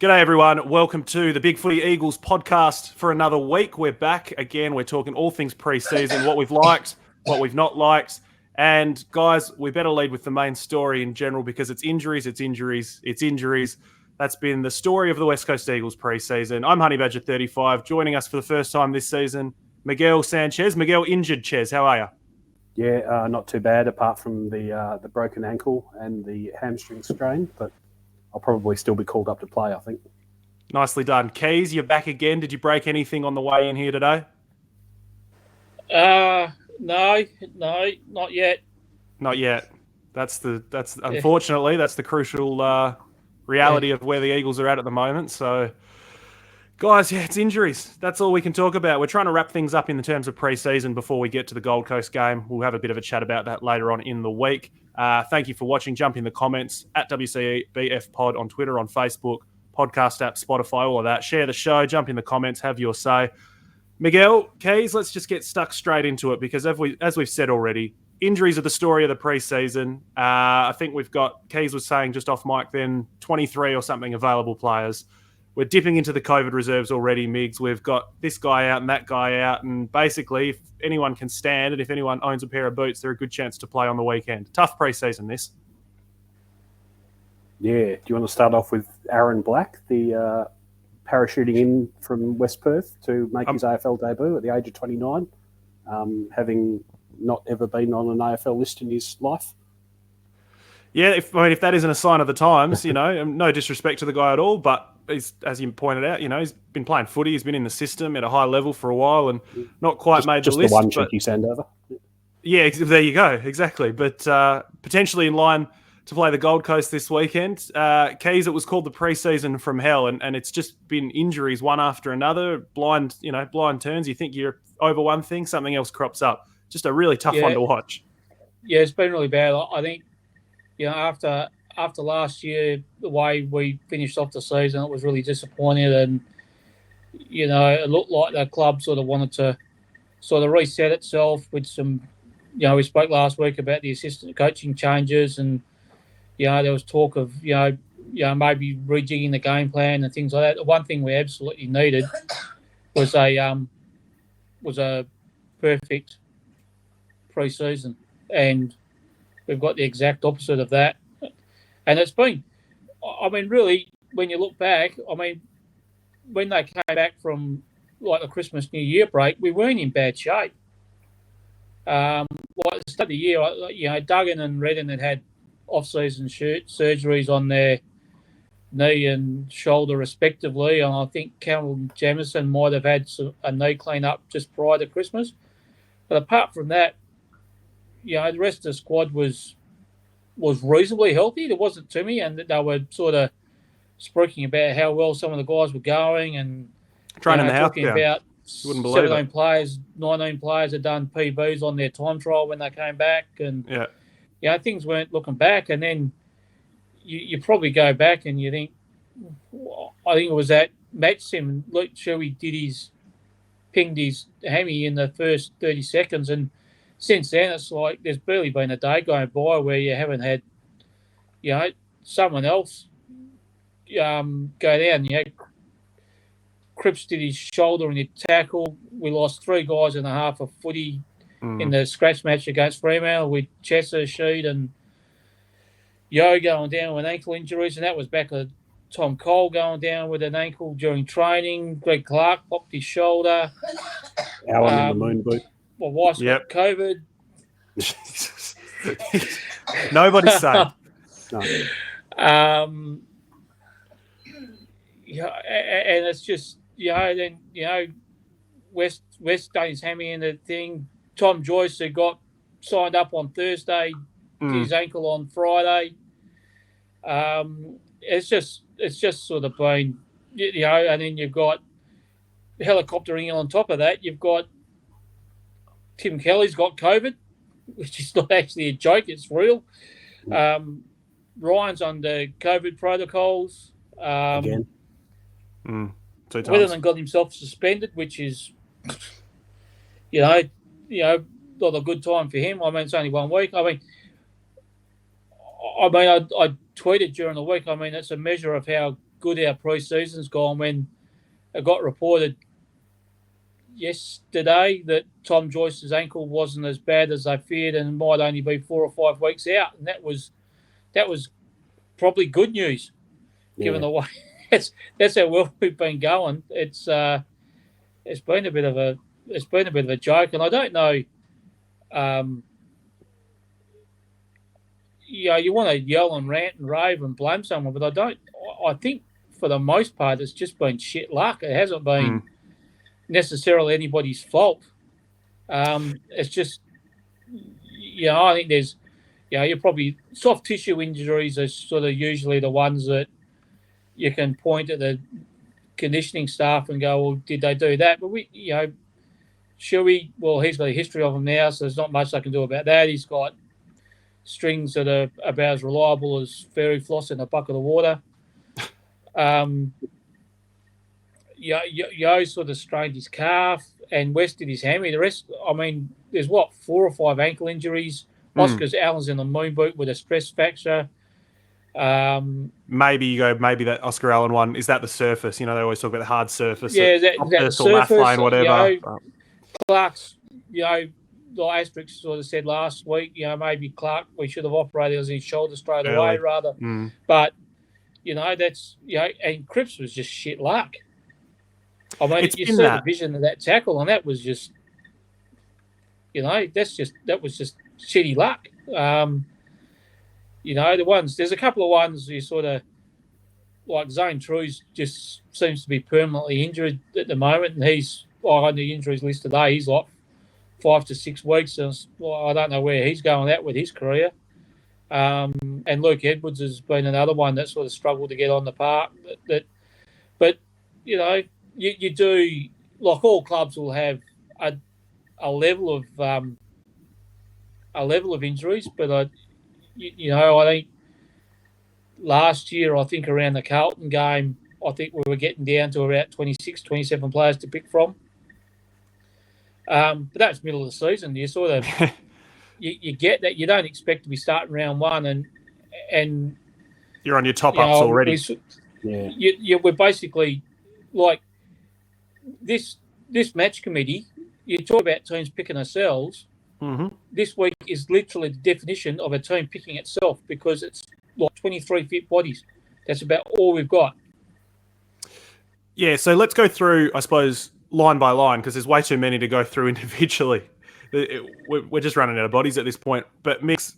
G'day everyone, welcome to the Big Footy Eagles podcast for another week. We're back again, we're talking all things pre-season, what we've liked, what we've not liked. And guys, we better lead with the main story in general because it's injuries. That's been the story of the West Coast Eagles pre-season. I'm Honey Badger 35, joining us for the first time this season, Miguel Sanchez. Miguel, injured Ches, how are you? Yeah, not too bad apart from the broken ankle and the hamstring strain, but I'll probably still be called up to play, I think. Nicely done. Keys, you're back again. Did you break anything on the way in here today? No, not yet. Not yet. That's unfortunately that's the crucial reality of where the Eagles are at the moment. So, guys, it's injuries. That's all we can talk about. We're trying to wrap things up in the terms of pre-season before we get to the Gold Coast game. We'll have a bit of a chat about that later on in the week. Thank you for watching. Jump in the comments at WCBF Pod on Twitter, on Facebook, podcast app, Spotify, all of that. Share the show. Jump in the comments. Have your say. Miguel, Keys, let's just get stuck straight into it because as we've said already, injuries are the story of the pre-season. I think we've got, Keys was saying just off mic then, 23 or something available players. We're dipping into the COVID reserves already, Migs. We've got this guy out and that guy out. And basically, if anyone can stand and if anyone owns a pair of boots, they're a good chance to play on the weekend. Tough pre-season, this. Yeah. Do you want to start off with Aaron Black, the parachuting in from West Perth to make his AFL debut at the age of 29, having not ever been on an AFL list in his life? Yeah, if that isn't a sign of the times, no disrespect to the guy at all, but he's, as you pointed out, he's been playing footy, he's been in the system at a high level for a while and not quite made the list. Just the one cheeky Sandover. Yeah, there you go, exactly. But potentially in line to play the Gold Coast this weekend. Keys, it was called the pre-season from hell, and it's just been injuries one after another, blind turns. You think you're over one thing, something else crops up. Just a really tough one to watch. Yeah, it's been really bad. I think, after last year, the way we finished off the season, it was really disappointing. And, it looked like the club sort of wanted to sort of reset itself with some, we spoke last week about the assistant coaching changes and, there was talk of, maybe rejigging the game plan and things like that. The one thing we absolutely needed was a perfect pre-season, and we've got the exact opposite of that. And it's been, really, when you look back, when they came back from like the Christmas New Year break, we weren't in bad shape. At the start of the year, Duggan and Redden had off-season surgeries on their knee and shoulder respectively, and I think Cameron Jamison might have had a knee clean-up just prior to Christmas. But apart from that, the rest of the squad was reasonably healthy. There wasn't too many, and they were sort of speaking about how well some of the guys were going and training the house talking about 17 players, 19 players had done PBs on their time trial when they came back, and things weren't looking back. And then you probably go back and you think, I think it was that match sim, Luke Shuey pinged his hammy in the first 30 seconds, and since then it's like there's barely been a day going by where you haven't had, someone else go down. Cripps did his shoulder in the tackle. We lost 3 guys and a half of footy in the scratch match against Fremantle with Chesser, Sheed and Yo going down with ankle injuries, and that was back of Tom Cole going down with an ankle during training. Greg Clark popped his shoulder. Alan in the moon boot. My wife's got COVID. Nobody's safe. No. And it's just, then, West done his hammy in the thing. Tom Joyce, who got signed up on Thursday, did his ankle on Friday. It's just sort of been, and then you've got helicoptering on top of that. You've got Tim Kelly's got COVID, which is not actually a joke, it's real. Ryan's under COVID protocols. Again. 2 times. Weatherman got himself suspended, which is, not a good time for him. It's only 1 week. I tweeted during the week. It's a measure of how good our pre-season's gone when it got reported yesterday that Tom Joyce's ankle wasn't as bad as they feared and might only be 4 or 5 weeks out, and that was probably good news, given the way that's how well we've been going. It's been a bit of a joke, and I don't know. You want to yell and rant and rave and blame someone, but I don't. I think for the most part, it's just been shit luck. It hasn't been necessarily anybody's fault. It's just, I think there's, you're probably soft tissue injuries are sort of usually the ones that you can point at the conditioning staff and go, well, did they do that? But Shuey, well, he's got a history of them now, so there's not much they can do about that. He's got strings that are about as reliable as fairy floss in a bucket of water. Yo sort of strained his calf, and West did his hammy. The rest, I mean, there's 4 or 5 ankle injuries. Oscar's Allen's in the moon boot with a stress fracture. Maybe that Oscar Allen one, is that the surface? They always talk about the hard surface. Yeah, that the surface, lane, whatever. Clark's, the Asterix sort of said last week, maybe Clark, we should have operated as his shoulder straight away rather. But, that's, and Cripps was just shit luck. I mean, you see the vision of that tackle, and that was just, that was just shitty luck. There's a couple of ones you sort of, like Zane True's just seems to be permanently injured at the moment, and he's on the injuries list today. He's like 5 to 6 weeks. And I don't know where he's going at with his career. And Luke Edwards has been another one that sort of struggled to get on the park. But you do, like all clubs will have a level of injuries, but I think last year, around the Carlton game, I think we were getting down to about 26, 27 players to pick from. But that's middle of the season. You sort of you get that. You don't expect to be starting round one, and you're on your top ups already. We're basically like this match committee. You talk about teams picking ourselves. This week is literally the definition of a team picking itself, because it's like 23 fit bodies. That's about all we've got. Yeah, so let's go through, I suppose, line by line, because there's way too many to go through individually. We're just running out of bodies at this point. But Mix,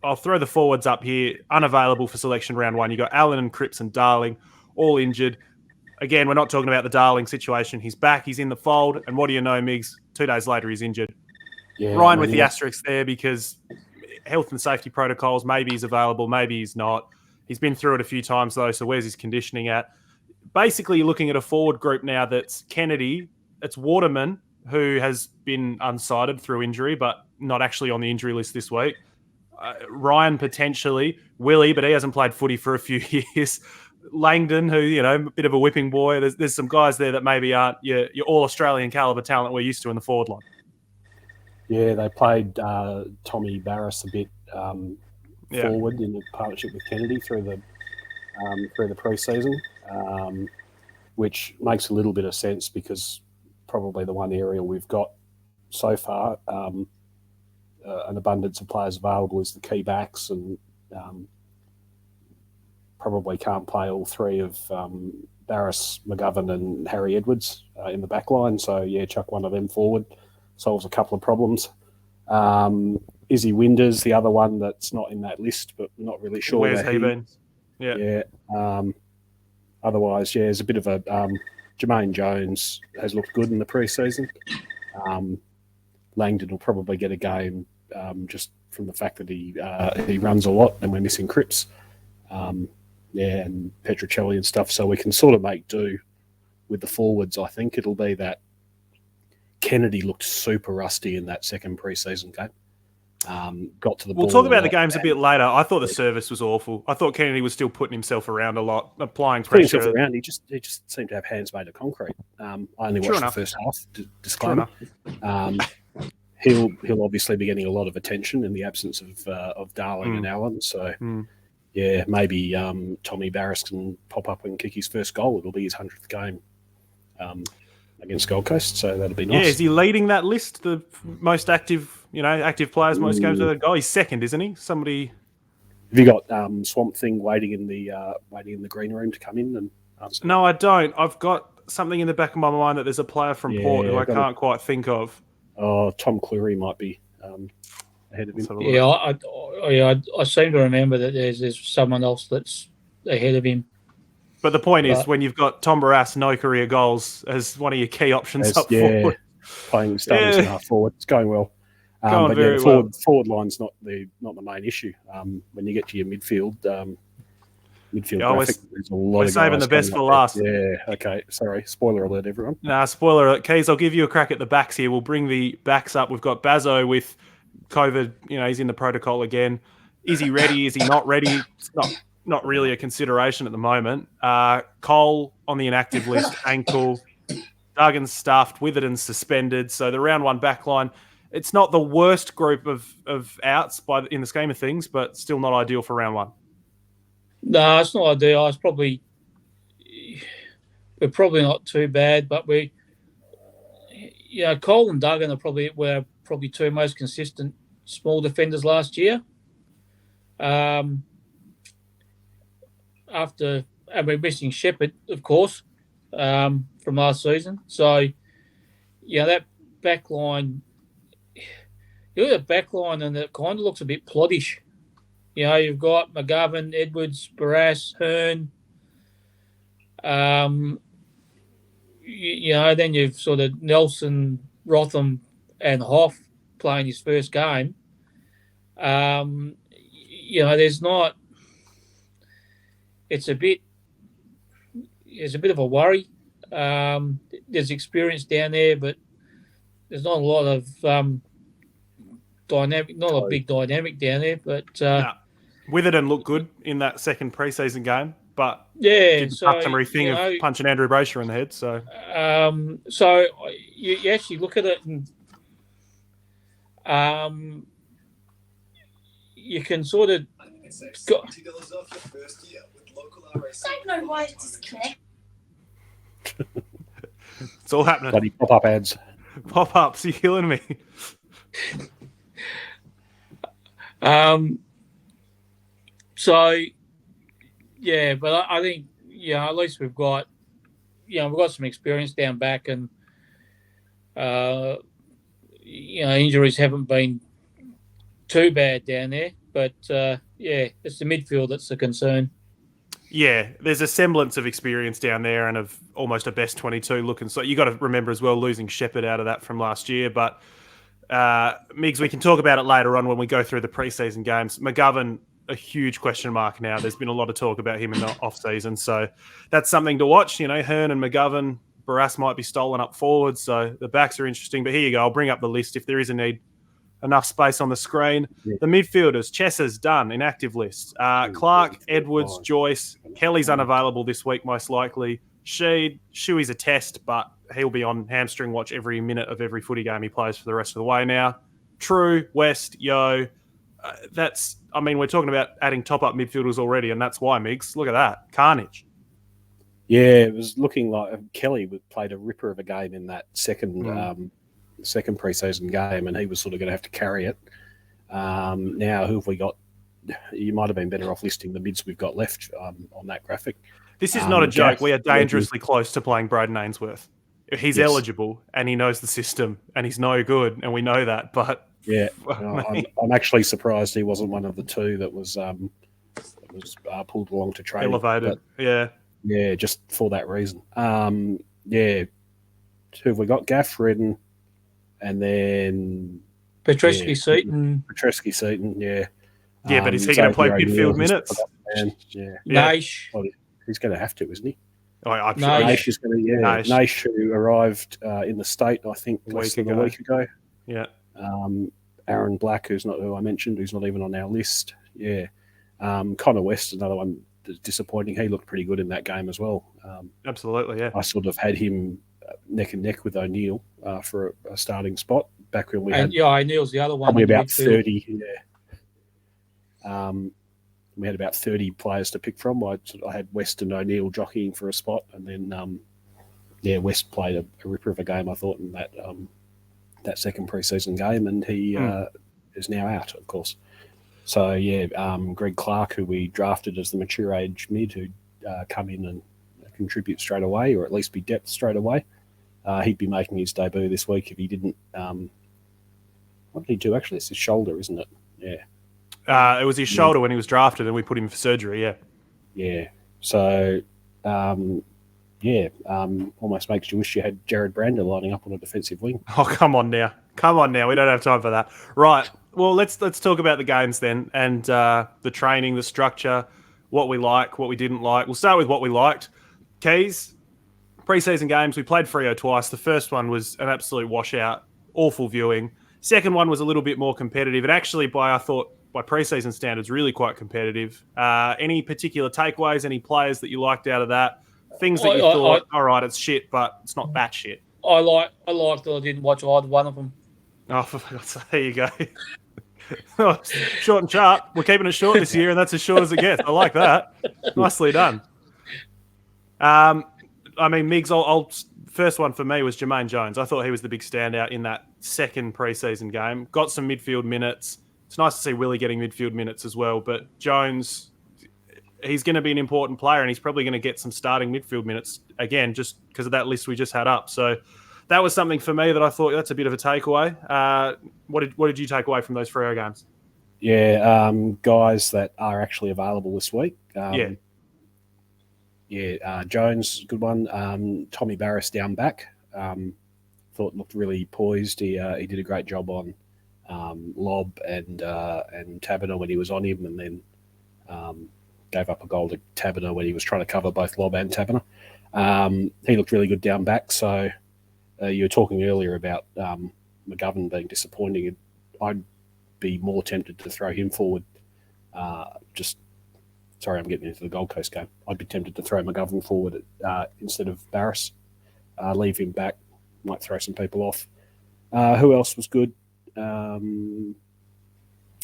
I'll throw the forwards up here. Unavailable for selection round one. You got Allen and Cripps and Darling, all injured. Again, we're not talking about the Darling situation. He's back. He's in the fold. And what do you know, Migs? 2 days later, he's injured. Yeah, Ryan with the asterisk there, because health and safety protocols, maybe he's available, maybe he's not. He's been through it a few times, though, so where's his conditioning at? Basically, you're looking at a forward group now that's Kennedy, it's Waterman, who has been unsighted through injury, but not actually on the injury list this week. Ryan, potentially. Willie, but he hasn't played footy for a few years. Langdon, who, a bit of a whipping boy. There's some guys there that maybe aren't your all-Australian calibre talent we're used to in the forward line. Yeah, they played Tommy Barras a bit forward in the partnership with Kennedy through the pre-season, which makes a little bit of sense, because probably the one area we've got so far, an abundance of players available, is the key backs, and probably can't play all three of Barras, McGovern and Harry Edwards in the back line. So, chuck one of them forward. Solves a couple of problems. Izzy Winders, the other one that's not in that list, but we're not really sure. Where's he been? Yeah. Otherwise, there's a bit of a... Jermaine Jones has looked good in the pre-season. Langdon will probably get a game just from the fact that he runs a lot, and we're missing Cripps. And Petrocelli and stuff, so we can sort of make do with the forwards. I think it'll be that Kennedy looked super rusty in that second pre-season game. Got to the ball. We'll talk about the games a bit later. I thought the service was awful. I thought Kennedy was still putting himself around a lot, applying pressure. Himself around. He just seemed to have hands made of concrete. I only watched the first half. Disclaimer. He'll obviously be getting a lot of attention in the absence of Darling and Allen. So yeah, maybe Tommy Barris can pop up and kick his first goal. It'll be his 100th game against Gold Coast, so that'll be nice. Yeah, is he leading that list? The most active, active players, most games with a goal. He's second, isn't he? Somebody. Have you got Swamp Thing waiting in the green room to come in and answer? No, I don't. I've got something in the back of my mind that there's a player from Port who I can't quite think of. Oh, Tom Cleary might be ahead of him. Yeah, I seem to remember that there's someone else that's ahead of him. But the point is, when you've got Tom Barras, no career goals, as one of your key options forward. Playing starters and half forward, it's going well. Going but very the forward line's not the main issue. When you get to your midfield graphic, there's a lot of guys saving the best for last. Yeah, okay. Sorry, spoiler alert, everyone. Nah, spoiler alert. Keys, I'll give you a crack at the backs here. We'll bring the backs up. We've got Bazzo with COVID. He's in the protocol again. Is he ready? Is he not ready? It's not really a consideration at the moment. Cole on the inactive list, ankle. Duggan's stuffed, Witherden's suspended. So the round one back line, it's not the worst group of outs in the scheme of things, but still not ideal for round one. No, it's not ideal. We're probably not too bad, but Cole and Duggan were probably two most consistent small defenders last year. And we're missing Shepherd, of course, from last season. So, that back line, you look at the back line and it kind of looks a bit ploddish. You've got McGovern, Edwards, Barras, Hearn. Then you've sort of Nelson, Rotham, and Hoff playing his first game. There's not. It's a bit of a worry. There's experience down there, but there's not a lot of dynamic, not a big dynamic down there. But Witherden looked good in that second preseason game, but did the customary thing of punching Andrew Brasher in the head. So, so you actually look at it, and you can sort of. I don't know why it's disconnected. It's all happening. Bloody pop-up ads. Pop-ups, you're killing me. But I think at least we've got some experience down back, and injuries haven't been too bad down there. But it's the midfield that's the concern. Yeah, there's a semblance of experience down there and of almost a best 22 looking. So you got to remember as well losing Shepherd out of that from last year. But Migs, we can talk about it later on when we go through the preseason games. McGovern, a huge question mark now. There's been a lot of talk about him in the off season, so that's something to watch. Hearn and McGovern, Barras might be stolen up forward, so the backs are interesting. But here you go. I'll bring up the list if there is a need. Enough space on the screen. Yeah. The midfielders, Chessa's done, inactive list. Clark, Edwards, Joyce. Kelly's unavailable this week, most likely. Shuey's a test, but he'll be on hamstring watch every minute of every footy game he plays for the rest of the way now. True, West, Yo. We're talking about adding top-up midfielders already, and that's why, Migs. Look at that. Carnage. Yeah, it was looking like Kelly played a ripper of a game in that second preseason game, and he was sort of going to have to carry it. Now, who have we got? You might have been better off listing the mids we've got left on that graphic. This is not a joke. We are dangerously close to playing Braden Ainsworth. He's eligible, and he knows the system, and he's no good, and we know that. But I'm actually surprised he wasn't one of the two that was pulled along to training. Elevated, yeah, just for that reason. Who have we got? Gaff, Redden, and then Petreski-Seaton. Petreski-Seaton, yeah. Yeah, but is he going to play midfield minutes? Naish. Well, he's going to have to, isn't he? I'm sure. Naish is going to, Naish, who arrived in the state, I think, less than a week ago. Yeah. Aaron Black, who's not who I mentioned, who's not even on our list. Yeah. Connor West, another one that's disappointing. He looked pretty good in that game as well. Absolutely, yeah. I sort of had him neck and neck with O'Neill for a starting spot back when we had. Yeah, O'Neill's the other one. Probably about 30. Yeah. we had about 30 players to pick from. I had West and O'Neill jockeying for a spot, and then West played a ripper of a game, I thought, in that second pre-season game, and he is now out, of course. So Greg Clark, who we drafted as the mature age mid, who come in and contribute straight away, or at least be depth straight away. He'd be making his debut this week if he didn't. What did he do? Actually, it's his shoulder, isn't it? Yeah. It was his shoulder when he was drafted, and we put him for surgery. Yeah. Yeah. So, almost makes you wish you had Jared Brander lining up on a defensive wing. Oh, come on now. We don't have time for that. Right. Well, let's talk about the games then, and the training, the structure, what we like, what we didn't like. We'll start with what we liked. Keys, pre-season games, we played Freo twice. The first one was an absolute washout, awful viewing. Second one was a little bit more competitive, and actually, by pre-season standards, really quite competitive. Any particular takeaways, any players that you liked out of that? Things that you thought, all right, it's shit, but it's not that shit. I liked that I didn't watch either one of them. Oh, for God's sake, there you go. Short and sharp. We're keeping it short this year, and that's as short as it gets. I like that. Nicely done. Miggs, first one for me was Jermaine Jones. I thought he was the big standout in that second pre-season game. Got some midfield minutes. It's nice to see Willie getting midfield minutes as well, but Jones, he's going to be an important player, and he's probably going to get some starting midfield minutes again, just because of that list we just had up. So that was something for me that I thought that's a bit of a takeaway. What did you take away from those Freo games? Yeah, guys that are actually available this week. Jones, good one. Tommy Barris down back. Thought looked really poised. He did a great job on Lob and Taberner when he was on him, and then gave up a goal to Taberner when he was trying to cover both Lob and Taberner. He looked really good down back. So you were talking earlier about McGovern being disappointing. I'd be more tempted to throw him forward. Sorry, I'm getting into the Gold Coast game. I'd be tempted to throw McGovern forward instead of Barris. Leave him back. Might throw some people off. Who else was good? You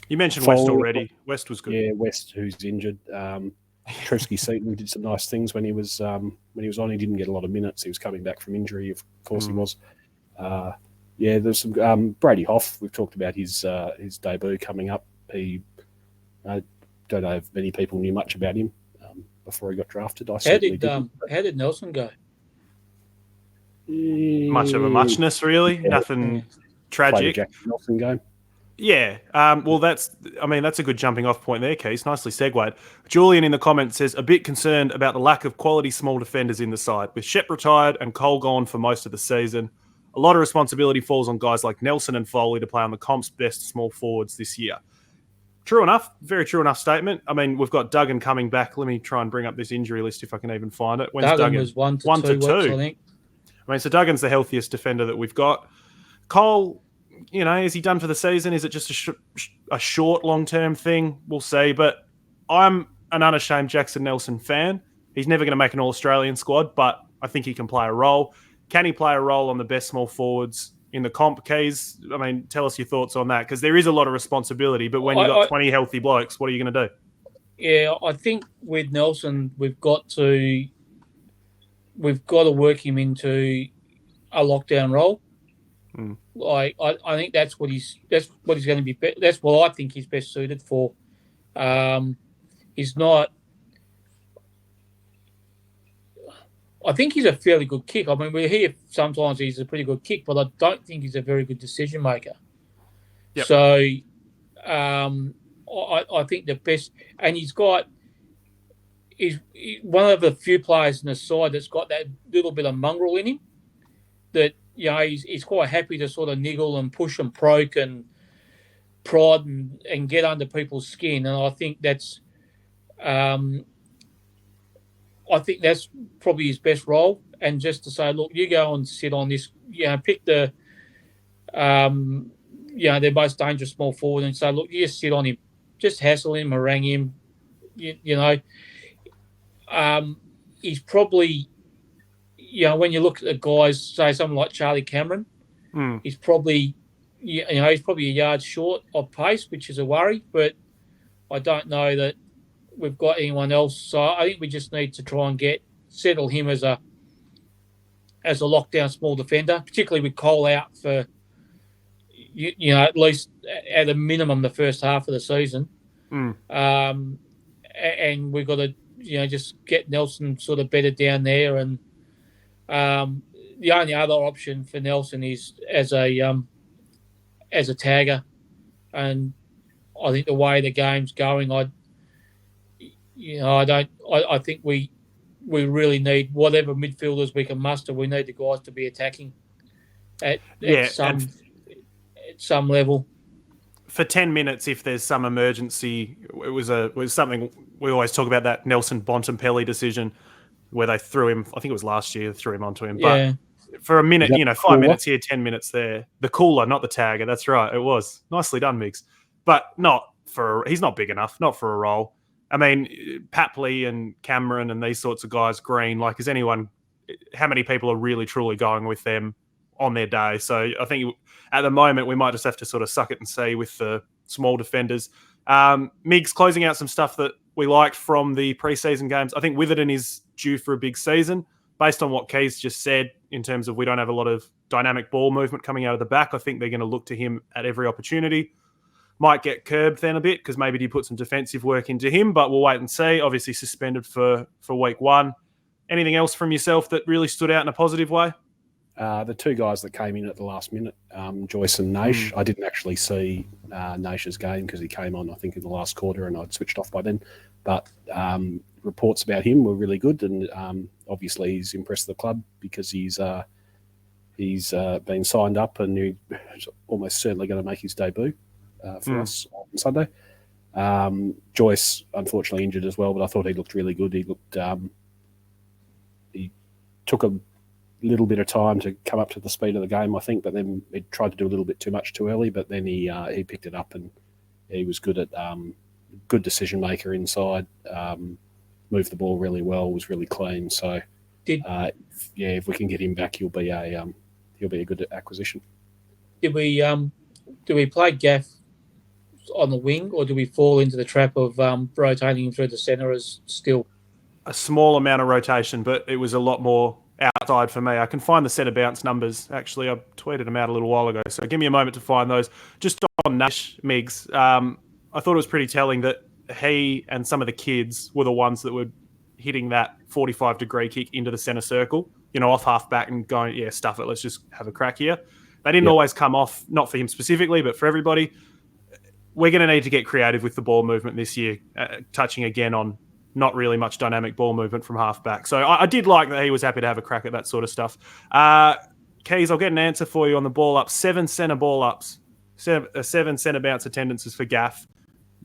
mentioned West already. West was good. Yeah, West, who's injured. Trusky Seaton did some nice things when he was on. He didn't get a lot of minutes. He was coming back from injury. Of course, he was. There's some Brady Hoff. We've talked about his debut coming up. I don't know if many people knew much about him before he got drafted. How did Nelson go? Much of a muchness, really. Yeah. Nothing tragic. Jack Nelson game. Yeah. That's a good jumping off point there, Keith. Nicely segued. Julian in the comments says, a bit concerned about the lack of quality small defenders in the side. With Shep retired and Cole gone for most of the season, a lot of responsibility falls on guys like Nelson and Foley to play on the comp's best small forwards this year. True enough. Very true enough statement. I mean, we've got Duggan coming back. Let me try and bring up this injury list if I can even find it. When's Duggan was 1 to 2 weeks, I think. So Duggan's the healthiest defender that we've got. Cole, is he done for the season? Is it just a short, long-term thing? We'll see. But I'm an unashamed Jackson Nelson fan. He's never going to make an All-Australian squad, but I think he can play a role. Can he play a role on the best small forwards in the comp? Keys, tell us your thoughts on that, because there is a lot of responsibility, but when you've got 20 healthy blokes, what are you going to do? Yeah, I think with Nelson, we've got to work him into a lockdown role. I think that's what he's going to be. That's what I think he's best suited for. He's not. I think he's a fairly good kick. We hear sometimes he's a pretty good kick, but I don't think he's a very good decision maker. Yep. So I think the best, and he's one of the few players in the side that's got that little bit of mongrel in him. That he's quite happy to sort of niggle and push and proke and prod and get under people's skin, and I think that's. I think that's probably his best role, and just to say, look, you go and sit on this, pick the, their most dangerous small forward, and say, look, you just sit on him, just hassle him, harangue him, he's probably, when you look at the guys, say someone like Charlie Cameron, he's probably, he's probably a yard short of pace, which is a worry, but I don't know that we've got anyone else. So I think we just need to try and settle him as a lockdown small defender, particularly with Cole out for at least at a minimum the first half of the season. And we've got to just get Nelson sort of better down there. And the only other option for Nelson is as a tagger. And I think the way the game's going, I think we really need whatever midfielders we can muster. We need the guys to be attacking at some level. For 10 minutes, if there's some emergency, it was something we always talk about, that Nelson Bontempelli decision where they threw him. I think it was last year, threw him onto him. Yeah. But for a minute, 5 cooler? minutes here, 10 minutes there. The cooler, not the tagger. That's right. It was nicely done, Migs. But he's not big enough, not for a role. I mean, Papley and Cameron and these sorts of guys, Green, like, is anyone, how many people are really truly going with them on their day? So I think at the moment we might just have to sort of suck it and see with the small defenders. Migs, closing out some stuff that we liked from the preseason games. I think Witherden is due for a big season. Based on what Keys just said, in terms of we don't have a lot of dynamic ball movement coming out of the back, I think they're going to look to him at every opportunity. Might get curbed then a bit because maybe he put some defensive work into him, but we'll wait and see. Obviously suspended for week one. Anything else from yourself that really stood out in a positive way? The two guys that came in at the last minute, Joyce and Naish. I didn't actually see Naish's game because he came on, I think, in the last quarter and I'd switched off by then. But reports about him were really good, and obviously he's impressed the club because he's been signed up and he's almost certainly going to make his debut for us on Sunday. Joyce, unfortunately, injured as well, but I thought he looked really good. He looked he took a little bit of time to come up to the speed of the game, I think, but then he tried to do a little bit too much too early, but then he picked it up and he was good at good decision maker inside, moved the ball really well, was really clean. So if we can get him back, he'll be a good acquisition. Do we play Gaff on the wing, or do we fall into the trap of rotating him through the centre as still? A small amount of rotation, but it was a lot more outside for me. I can find the centre bounce numbers. Actually, I tweeted them out a little while ago, so give me a moment to find those. Just on Nash, Migs, I thought it was pretty telling that he and some of the kids were the ones that were hitting that 45-degree kick into the centre circle, off half back and going, yeah, stuff it, let's just have a crack here. They didn't always come off, not for him specifically, but for everybody. We're going to need to get creative with the ball movement this year, touching again on not really much dynamic ball movement from half back. So I did like that he was happy to have a crack at that sort of stuff. Keys, I'll get an answer for you on the ball up. 7 centre ball ups, 7 centre bounce attendances for Gaff.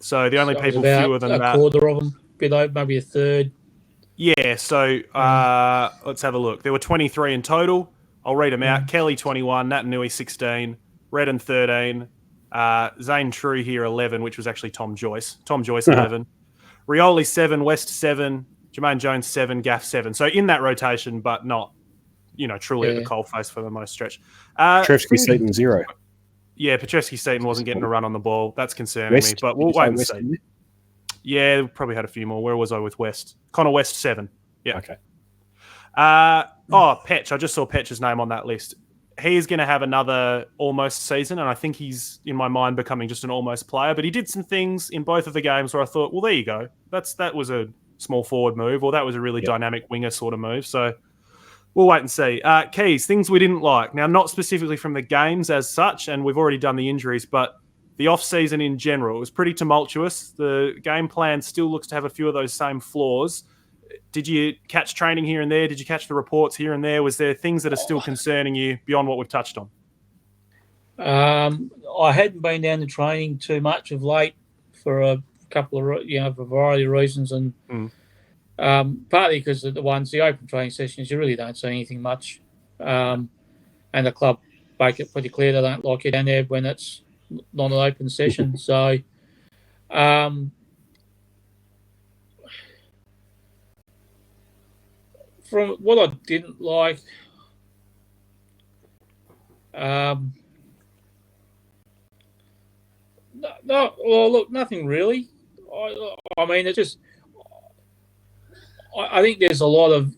So the only people fewer than that. A quarter of them, maybe a third. Yeah, so let's have a look. There were 23 in total. I'll read them out. Kelly, 21. Nat Nui, 16. Redden, 13. Zane True here, 11, which was actually Tom Joyce. Tom Joyce, 11. Rioli, 7. West, 7. Jermaine Jones, 7. Gaff, 7. So in that rotation, but not, truly at the coalface for the most stretch. Petrovsky-Seaton, 0. Yeah, Petrovsky-Seaton wasn't getting a run on the ball. That's concerning me, but we'll wait and see. Yeah, probably had a few more. Where was I with West? Connor West, 7. Yeah. Okay. Petch. I just saw Petch's name on that list. He is going to have another almost season, and I think he's, in my mind, becoming just an almost player. But he did some things in both of the games where I thought, well, there you go. That was a small forward move, or that was a really dynamic winger sort of move. So we'll wait and see. Keys, things we didn't like. Now, not specifically from the games as such, and we've already done the injuries, but the off-season in general, it was pretty tumultuous. The game plan still looks to have a few of those same flaws. Did you catch training here and there? Did you catch the reports here and there? Was there things that are still concerning you beyond what we've touched on? I hadn't been down to training too much of late for a couple of, for a variety of reasons, and partly because of the open training sessions, you really don't see anything much. And the club make it pretty clear they don't like it down there when it's not an open session. So, from what I didn't like, nothing really. I mean, it's just I think there's a lot of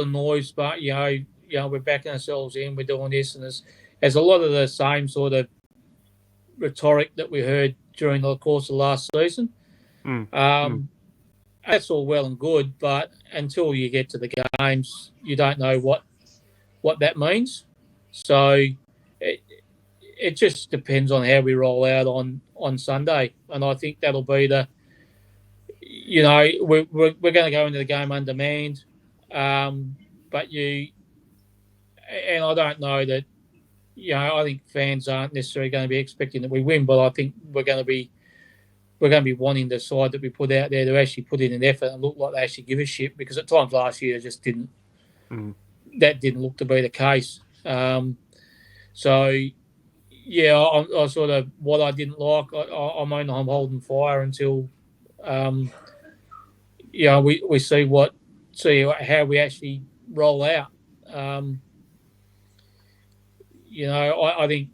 noise, but we're backing ourselves in. We're doing this, and there's a lot of the same sort of rhetoric that we heard during the course of last season. That's all well and good, but until you get to the games, you don't know what that means. So it just depends on how we roll out on Sunday, and I think that'll be we're going to go into the game undermanned, but I don't know that. I think fans aren't necessarily going to be expecting that we win, but I think we're going to be wanting the side that we put out there to actually put in an effort and look like they actually give a shit, because at times last year it just didn't. That didn't look to be the case. I sort of, what I didn't like, I'm holding fire until we see how we actually roll out. I think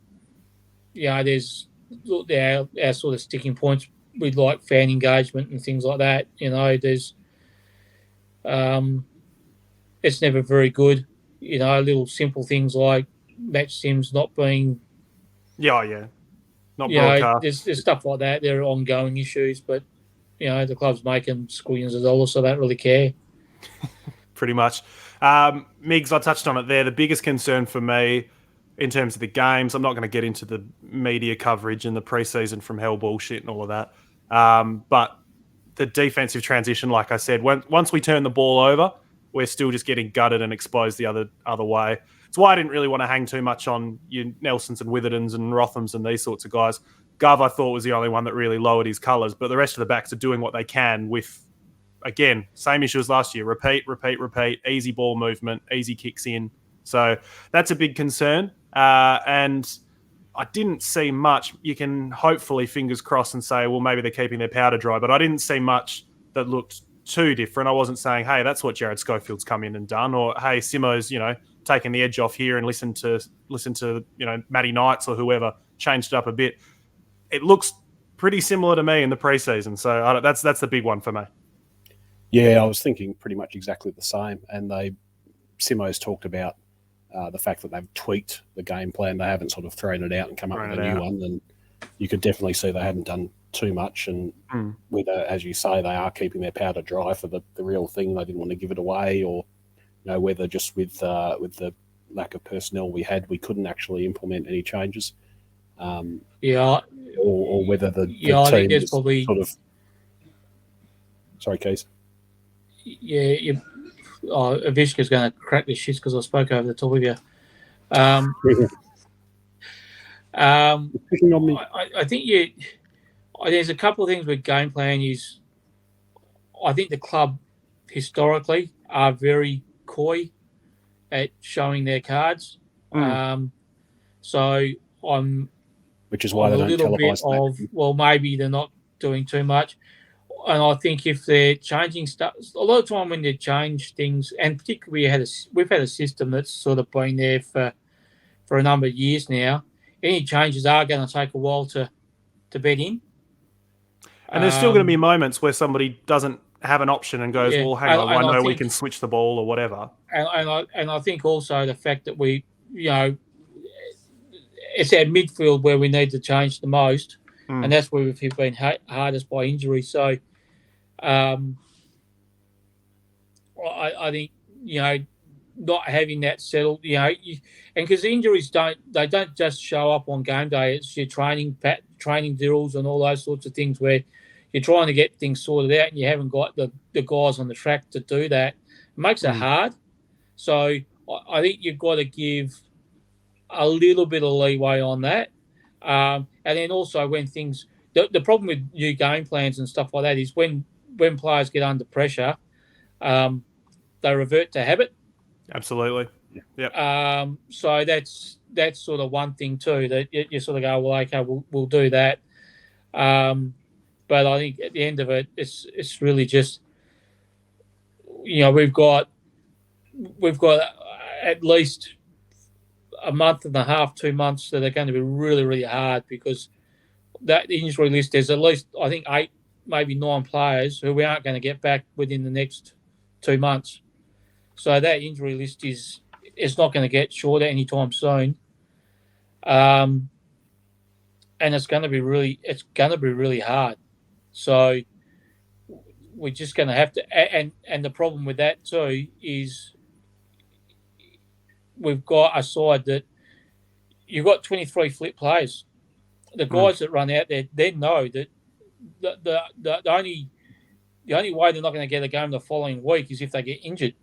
there's our sort of sticking points with like fan engagement and things like that. There's it's never very good. Little simple things like match sims not being not broadcast. There's stuff like that. There are ongoing issues, but the club's making squillions of dollars, so they don't really care. Pretty much. Migs, I touched on it there. The biggest concern for me in terms of the games, I'm not going to get into the media coverage and the preseason from hell bullshit and all of that. But the defensive transition, like I said, once we turn the ball over, we're still just getting gutted and exposed the other way. It's why I didn't really want to hang too much on your Nelsons and Withertons and Rothams and these sorts of guys. Gov, I thought, was the only one that really lowered his colours, but the rest of the backs are doing what they can with, again, same issue as last year. Repeat, easy ball movement, easy kicks in. So that's a big concern. And I didn't see much. You can hopefully, fingers crossed, and say, well, maybe they're keeping their powder dry, but I didn't see much that looked too different. I wasn't saying, hey, that's what Jared Schofield's come in and done, or hey, Simo's, taking the edge off here and listen to Matty Knights or whoever, changed it up a bit. It looks pretty similar to me in the preseason. So that's the big one for me. Yeah, I was thinking pretty much exactly the same. And Simo's talked about the fact that they've tweaked the game plan. They haven't sort of thrown it out and come up with a new one. And you could definitely see they haven't done too much. And whether, as you say, they are keeping their powder dry for the real thing, they didn't want to give it away, or whether just with the lack of personnel we had, we couldn't actually implement any changes. Or whether the team I think there's probably sort of. Sorry, Keys. Yeah, Avishka's going to crack the shits because I spoke over the top of you. Picking on me. I think there's a couple of things with game plan. I think the club historically are very coy at showing their cards. So I'm, which is why they don't televise that. Well, maybe they're not doing too much. And I think if they're changing stuff, a lot of time when they change things, and particularly we've had a system that's sort of been there for a number of years now. Any changes are going to take a while to bed in. And there's still going to be moments where somebody doesn't have an option and goes, well, hang on, I know we can switch the ball or whatever. And I think also the fact that we, it's our midfield where we need to change the most, and that's where we've been hardest by injury. So I think, not having that settled, and because injuries don't just show up on game day. It's your training drills and all those sorts of things where you're trying to get things sorted out and you haven't got the guys on the track to do that. It makes it hard. So I think you've got to give a little bit of leeway on that. And then also when things, the problem with new game plans and stuff like that is when players get under pressure, they revert to habit. Absolutely. Yeah. So that's sort of one thing too, that you sort of go, well, okay, we'll do that. But I think at the end of it, it's really just, we've got at least a month and a half, 2 months that are going to be really, really hard, because that injury list, there's at least, I think, 8, maybe 9 players who we aren't going to get back within the next 2 months. So that injury list is not going to get shorter anytime soon. And it's going to be really hard. So we're just going to have to, and the problem with that too is we've got a side that you've got 23 flip players. The guys that run out there, they know that the only way they're not going to get a game the following week is if they get injured.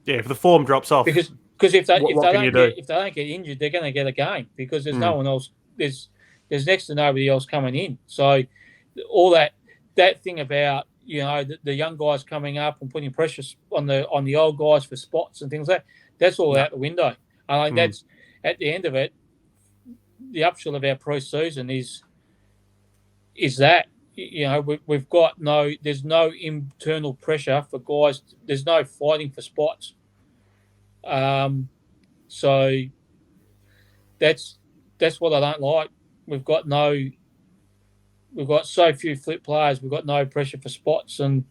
Yeah, if the form drops off. Because if they don't get injured, they're going to get a game because there's no one else. There's next to nobody else coming in. So all that thing about the young guys coming up and putting pressure on the old guys for spots and things like that, that's all out the window. I think that's at the end of it. The upshot of our pre-season is that we've got there's no internal pressure for guys. There's no fighting for spots. So that's what I don't like. We've got so few flip players. We've got no pressure for spots, and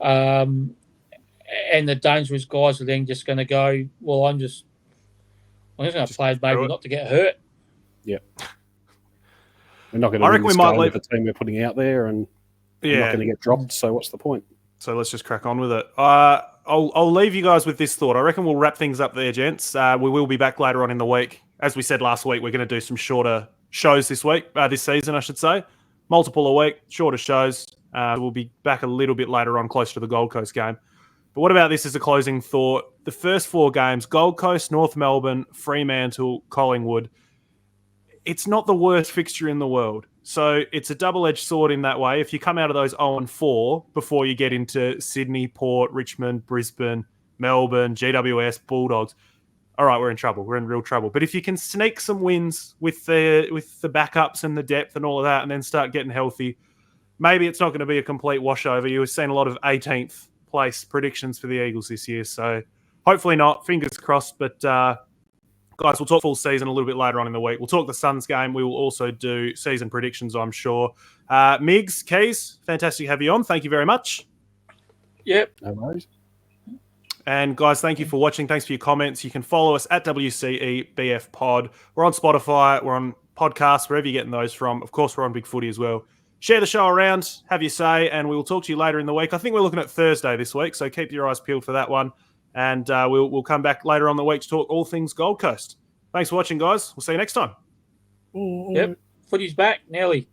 the dangerous guys are then just going to go. Well, I'm just going to play maybe not to get hurt. Yeah, we're not going to. I reckon we might leave the team we're putting out there, and we're not going to get dropped. So what's the point? So let's just crack on with it. I'll leave you guys with this thought. I reckon we'll wrap things up there, gents. We will be back later on in the week. As we said last week, we're going to do some shorter shows this season, I should say. Multiple a week, shorter shows. We'll be back a little bit later on, close to the Gold Coast game. But what about this as a closing thought? The first 4 games, Gold Coast, North Melbourne, Fremantle, Collingwood. It's not the worst fixture in the world. So it's a double-edged sword in that way. If you come out of those 0-4 before you get into Sydney, Port, Richmond, Brisbane, Melbourne, GWS, Bulldogs, all right, we're in trouble. We're in real trouble. But if you can sneak some wins with the backups and the depth and all of that and then start getting healthy, maybe it's not going to be a complete washover. You've seen a lot of 18th place predictions for the Eagles this year. So hopefully not. Fingers crossed. But guys, we'll talk full season a little bit later on in the week. We'll talk the Suns game. We will also do season predictions, I'm sure. Migs, Keys, fantastic to have you on. Thank you very much. Yep. No worries. And guys, thank you for watching. Thanks for your comments. You can follow us at WCEBF Pod. We're on Spotify. We're on podcasts, wherever you're getting those from. Of course, we're on Big Footy as well. Share the show around, have your say, and we will talk to you later in the week. I think we're looking at Thursday this week, so keep your eyes peeled for that one. And we'll come back later on the week to talk all things Gold Coast. Thanks for watching, guys. We'll see you next time. Yep. Footy's back, nearly.